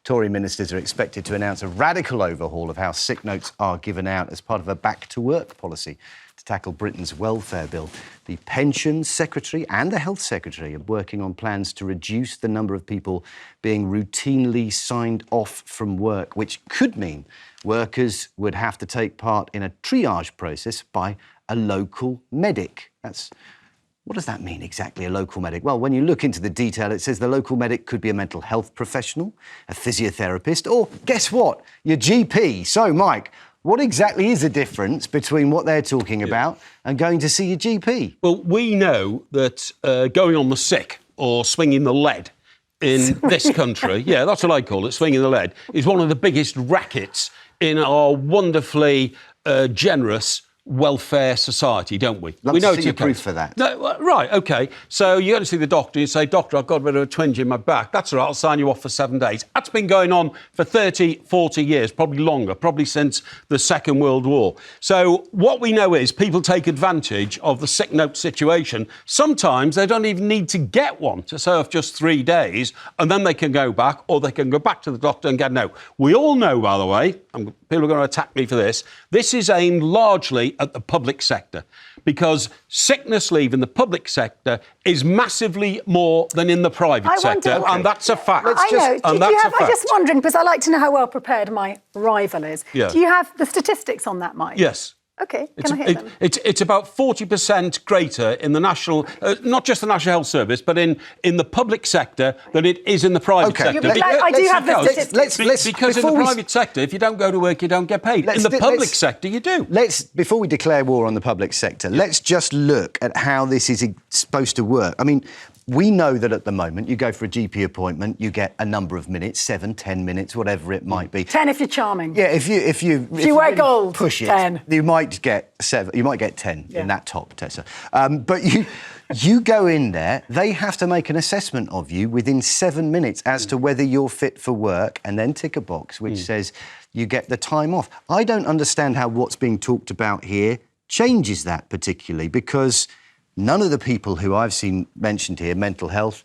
Tory ministers are expected to announce a radical overhaul of how sick notes are given out as part of a back-to-work policy to tackle Britain's welfare bill. The Pensions Secretary and the Health Secretary are working on plans to reduce the number of people being routinely signed off from work, which could mean workers would have to take part in a triage process by a local medic. What does that mean exactly, a local medic? Well, when you look into the detail, it says the local medic could be a mental health professional, a physiotherapist, or, guess what, your GP. So, Mike, what exactly is the difference between what they're talking about and going to see your GP? Well, we know that going on the sick or swinging the lead in this country, that's what I call it, swinging the lead, is one of the biggest rackets in our wonderfully generous welfare society, don't we? We know it's proof for that. No, right, OK. So you go to see the doctor, you say, Doctor, I've got a bit of a twinge in my back. That's all right, I'll sign you off for 7 days. That's been going on for 30, 40 years, probably longer, probably since the Second World War. So what we know is people take advantage of the sick note situation. Sometimes they don't even need to get one to serve just 3 days, and then they can go back, or they can go back to the doctor and get no. We all know, by the way, people are going to attack me for this, this is aimed largely at the public sector, because sickness leave in the public sector is massively more than in the private sector, and that's a fact. I'm just wondering, because I like to know how well prepared my rival is. Yeah. Do you have the statistics on that, Mike? Yes. OK, can I hear them? It's about 40% greater in the national, not just the National Health Service, but in the public sector than it is in the private sector. I do have the statistics. Because in the private sector, if you don't go to work, you don't get paid. In the public sector, you do. Before we declare war on the public sector, let's just look at how this is supposed to work. I mean, we know that at the moment, you go for a GP appointment, you get a number of minutes, 7, 10 minutes, whatever it might be. 10 if you're charming. Yeah, if you wear gold, push it, 10. You might get 7, you might get 10 in that top, Tessa. But you go in there, they have to make an assessment of you within 7 minutes as to whether you're fit for work, and then tick a box which says you get the time off. I don't understand how what's being talked about here changes that particularly, because none of the people who I've seen mentioned here, mental health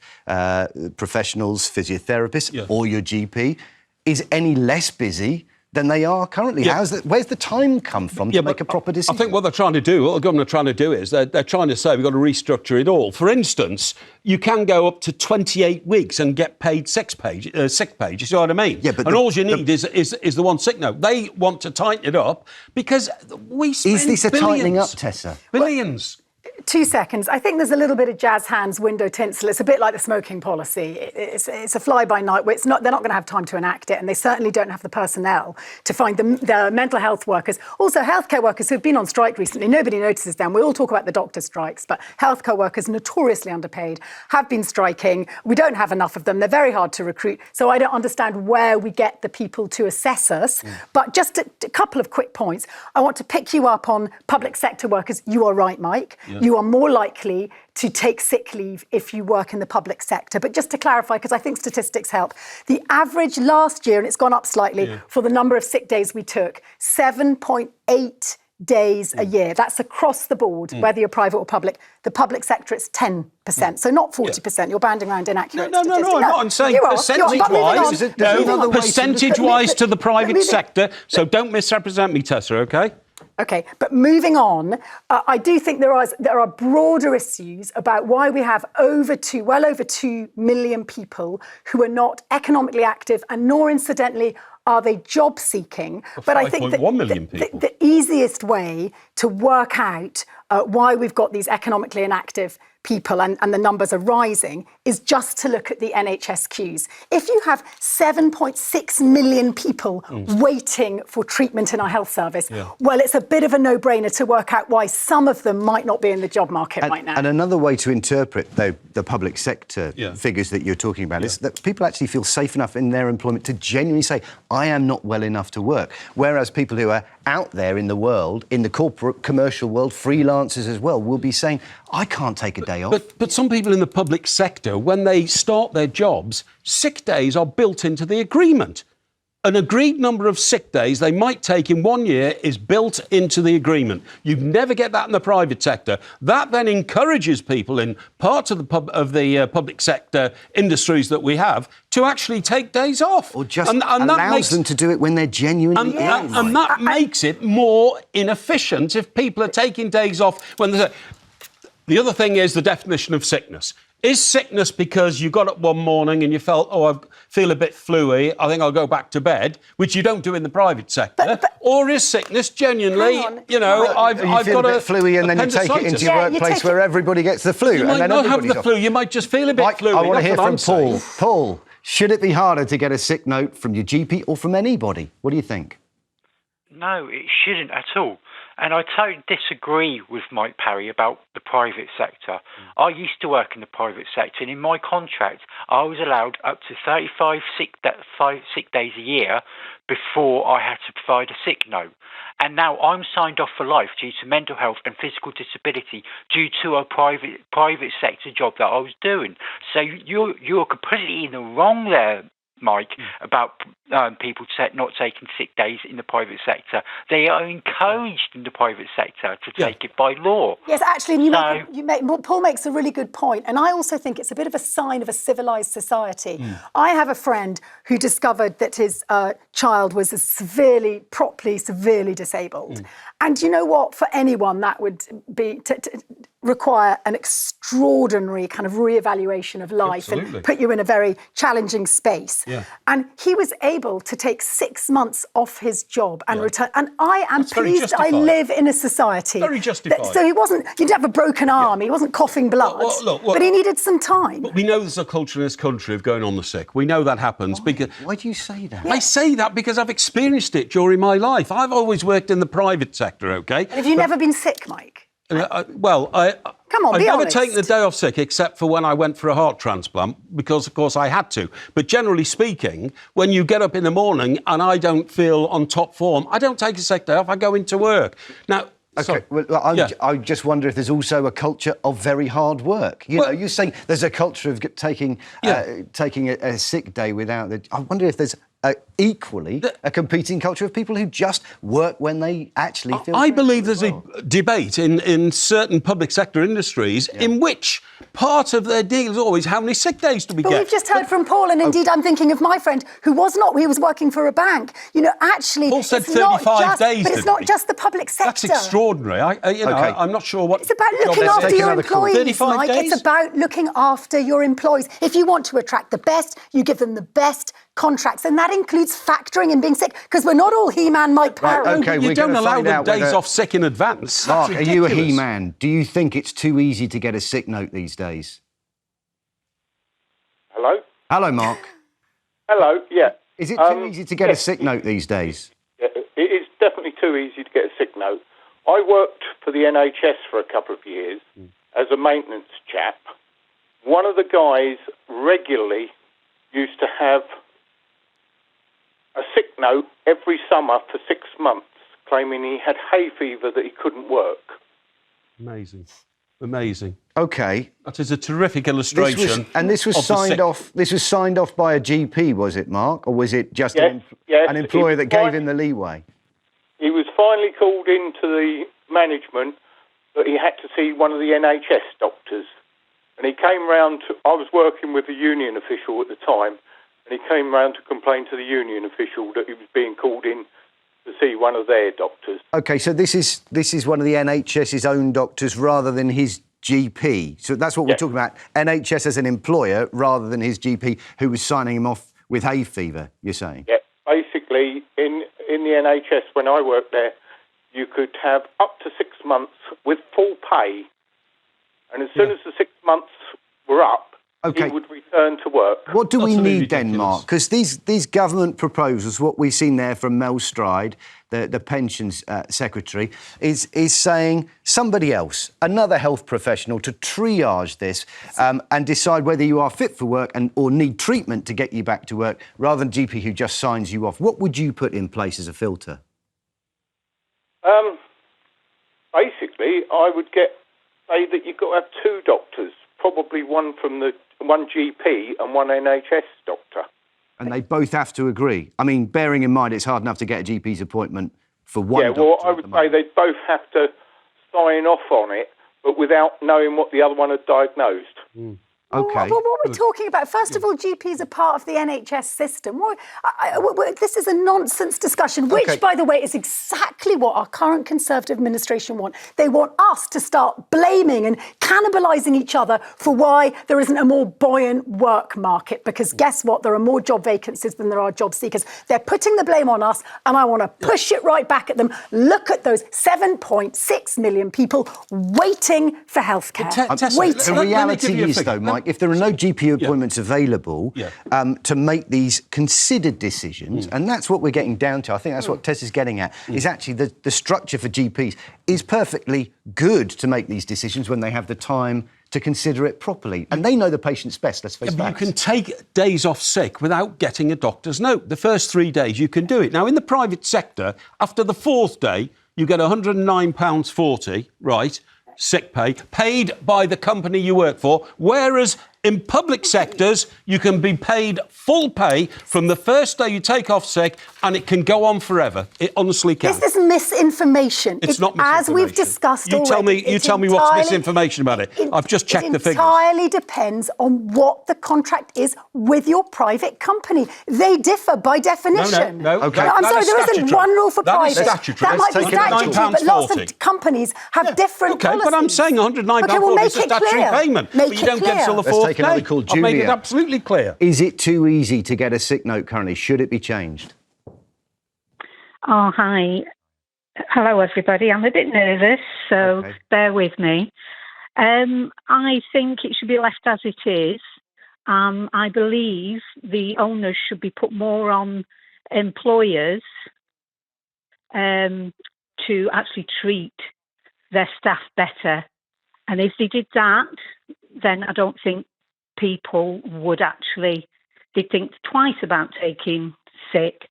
professionals, physiotherapists, or your GP, is any less busy than they are currently. Where's the time come from to make a proper decision? I think what they're trying to do, what the government are trying to do is they're trying to say we've got to restructure it all. For instance, you can go up to 28 weeks and get paid sick pay, you see what I mean? Yeah, but all you need is the one sick note. They want to tighten it up because we spend Is this a tightening up, Tessa? Billions. 2 seconds. I think there's a little bit of jazz hands window tinsel. It's a bit like the smoking policy. It's a fly-by-night where they're not going to have time to enact it, and they certainly don't have the personnel to find the mental health workers. Also, healthcare workers who've been on strike recently. Nobody notices them. We all talk about the doctor strikes, but healthcare workers, notoriously underpaid, have been striking. We don't have enough of them. They're very hard to recruit. So I don't understand where we get the people to assess us. But just a couple of quick points. I want to pick you up on public sector workers. You are right, Mike. You are more likely to take sick leave if you work in the public sector. But just to clarify, because I think statistics help, the average last year, and it's gone up slightly, for the number of sick days we took, 7.8 days a year. That's across the board, whether you're private or public. The public sector, it's 10%, so not 40%. You're banding around inaccurate statistics. No, I'm not. I'm saying percentage-wise to the private sector, so don't misrepresent me, Tessa, OK? OK, but moving on, I do think there are broader issues about why we have well over 2 million people who are not economically active, and nor, incidentally, are they job seeking. But I think that the easiest way to work out why we've got these economically inactive people and the numbers are rising is just to look at the NHS queues. If you have 7.6 million people waiting for treatment in our health service, well, it's a bit of a no-brainer to work out why some of them might not be in the job market right now. And another way to interpret the public sector figures that you're talking about is that people actually feel safe enough in their employment to genuinely say, I am not well enough to work. Whereas people who are out there in the world, in the corporate, commercial world, freelancers as well, will be saying, I can't take a day off. But some people in the public sector, when they start their jobs, sick days are built into the agreement. an agreed number of sick days they might take in 1 year is built into the agreement. You never get that in the private sector. That then encourages people in parts of the public sector industries that we have to actually take days off. Or just allows them to do it when they're genuinely ill. And that makes it more inefficient if people are taking days off when there's The other thing is the definition of sickness. Is sickness because you got up one morning and you felt, I feel a bit fluey, I think I'll go back to bed, which you don't do in the private sector? Or is sickness genuinely, I've feel got a bit fluey and then you take it into your workplace where everybody gets the flu. You might not have the flu, you might just feel a bit fluey. I want to hear from Paul. Paul, should it be harder to get a sick note from your GP or from anybody? What do you think? No, it shouldn't at all. And I totally disagree with Mike Parry about the private sector. I used to work in the private sector, and in my contract, I was allowed up to 35 sick days a year before I had to provide a sick note. And now I'm signed off for life due to mental health and physical disability due to a private sector job that I was doing. So you're completely in the wrong there, Mike, about people not taking sick days in the private sector. They are encouraged in the private sector to take it by law. Yes, actually, Paul makes a really good point, and I also think it's a bit of a sign of a civilized society. I have a friend who discovered that his child was severely disabled, and you know what? For anyone, that would be require an extraordinary kind of reevaluation of life and put you in a very challenging space. Yeah. And he was able to take 6 months off his job and return. And I am pleased I live in a society. Very justified. So he didn't have a broken arm, he wasn't coughing blood, but he needed some time. But we know there's a culture in this country of going on the sick. We know that happens. Why do you say that? I say that because I've experienced it during my life. I've always worked in the private sector, OK? And have you never been sick, Mike? Come on, I've never taken a day off sick except for when I went for a heart transplant because, of course, I had to. But generally speaking, when you get up in the morning and I don't feel on top form, I don't take a sick day off, I go into work. Now, OK, I just wonder if there's also a culture of very hard work. You're saying there's a culture of taking a sick day without I wonder if there's equally a competing culture of people who just work when they actually feel... I believe there's a debate in certain public sector industries in which part of their deal is always how many sick days do we get. But we've just heard from Paul, and indeed I'm thinking of my friend who was working for a bank. Actually... Paul said 35 days, but it's not just the public sector. That's extraordinary. I'm not sure what... It's about looking after your employees, Mike. It's about looking after your employees. If you want to attract the best, you give them the best contracts, and that includes factoring in being sick, because we're not all He-Man Mike Parry. Right, OK, you don't allow them days off sick in advance. Mark, are you a He-Man? Do you think it's too easy to get a sick note these days? Hello? Hello, Mark. Hello, yeah. Is it too easy to get a sick note these days? Yeah, it is definitely too easy to get a sick note. I worked for the NHS for a couple of years as a maintenance chap. One of the guys regularly used to have a sick note every summer for 6 months, claiming he had hay fever that he couldn't work. Amazing. OK. That is a terrific illustration. This was signed off by a GP, was it, Mark? Or was it just an employer that gave him the leeway? He was finally called into the management, but he had to see one of the NHS doctors. And he came round I was working with a union official at the time, and he came round to complain to the union official that he was being called in to see one of their doctors. OK, so this is one of the NHS's own doctors rather than his GP. So that's what we're talking about. NHS as an employer rather than his GP who was signing him off with hay fever, you're saying? Yeah, basically, in the NHS, when I worked there, you could have up to 6 months with full pay. And as soon as the 6 months were up, he would return to work. What do we need then, Mark? Because these government proposals, what we've seen there from Mel Stride, the pensions secretary, is saying somebody else, another health professional, to triage this and decide whether you are fit for work or need treatment to get you back to work, rather than GP who just signs you off. What would you put in place as a filter? Basically, I would say that you've got to have 2 doctors, probably one GP and one NHS doctor. And they both have to agree. I mean, bearing in mind it's hard enough to get a GP's appointment for one doctor. Yeah, well, I would say they both have to sign off on it, but without knowing what the other one had diagnosed. Okay. Well, what are we talking about? First of all, GPs are part of the NHS system. This is a nonsense discussion, which, by the way, is exactly what our current Conservative administration want. They want us to start blaming and cannibalising each other for why there isn't a more buoyant work market, because guess what? There are more job vacancies than there are job seekers. They're putting the blame on us, and I want to push it right back at them. Look at those 7.6 million people waiting for healthcare. The reality is, though, Mike, if there are no GP appointments available to make these considered decisions, and that's what we're getting down to, I think that's what Tess is getting at, is actually the structure for GPs is perfectly good to make these decisions when they have the time to consider it properly. And they know the patient's best, let's face facts. You can take days off sick without getting a doctor's note. The first 3 days you can do it. Now, in the private sector, after the 4th day, you get £109.40, right, sick pay, paid by the company you work for, whereas in public sectors, you can be paid full pay from the first day you take off sick, and it can go on forever. It honestly can. This is misinformation. It's not misinformation. As we've discussed already. You tell me what's misinformation about it. I've just checked the figures. It entirely depends on what the contract is with your private company. They differ by definition. No. Okay. I'm sorry, there isn't one rule for private. That is statutory. That might be statutory, but lots of companies have different policies. But I'm saying £109.40 is a statutory payment. But you don't get till the 4th day. I've made it absolutely clear. Is it too easy to get a sick note currently? Should it be changed? Oh, hi. Hello, everybody. I'm a bit nervous, so bear with me. I think it should be left as it is. I believe the onus should be put more on employers to actually treat their staff better. And if they did that, then I don't think people would actually, they'd think twice about taking sick.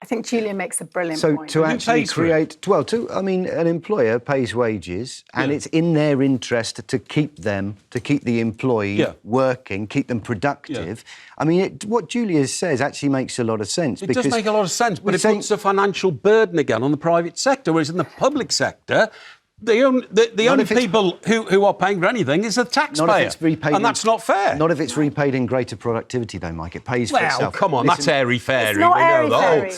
I think Julia makes a brilliant point. So to actually create, an employer pays wages, and it's in their interest to keep the employee working, keep them productive. I mean, what Julia says actually makes a lot of sense. It does make a lot of sense, but it puts a financial burden again on the private sector, whereas in the public sector, the only people who are paying for anything is the taxpayer. Not if it's repaid, and that's not fair. Not if it's repaid in greater productivity, though, Mike. It pays for itself. Well, come on, that's airy-fairy. It's not airy-fairy.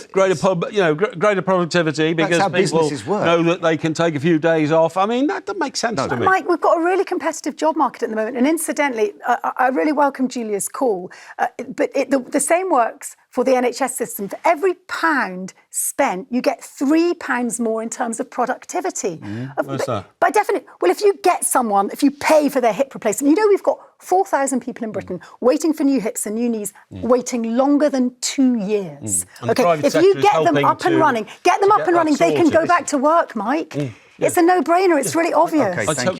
Greater productivity because people know that they can take a few days off. I mean, that makes sense to me. Mike, we've got a really competitive job market at the moment. And incidentally, I really welcome Julia's call. But the same works for the NHS system. For every £1 spent, you get £3 more in terms of productivity. What's that? By definition, well, if you pay for their hip replacement, we've got 4,000 people in Britain waiting for new hips and new knees, waiting longer than 2 years. If you get them up and running, they can go back to work, Mike. It's a no-brainer. It's really obvious. Okay, thank you.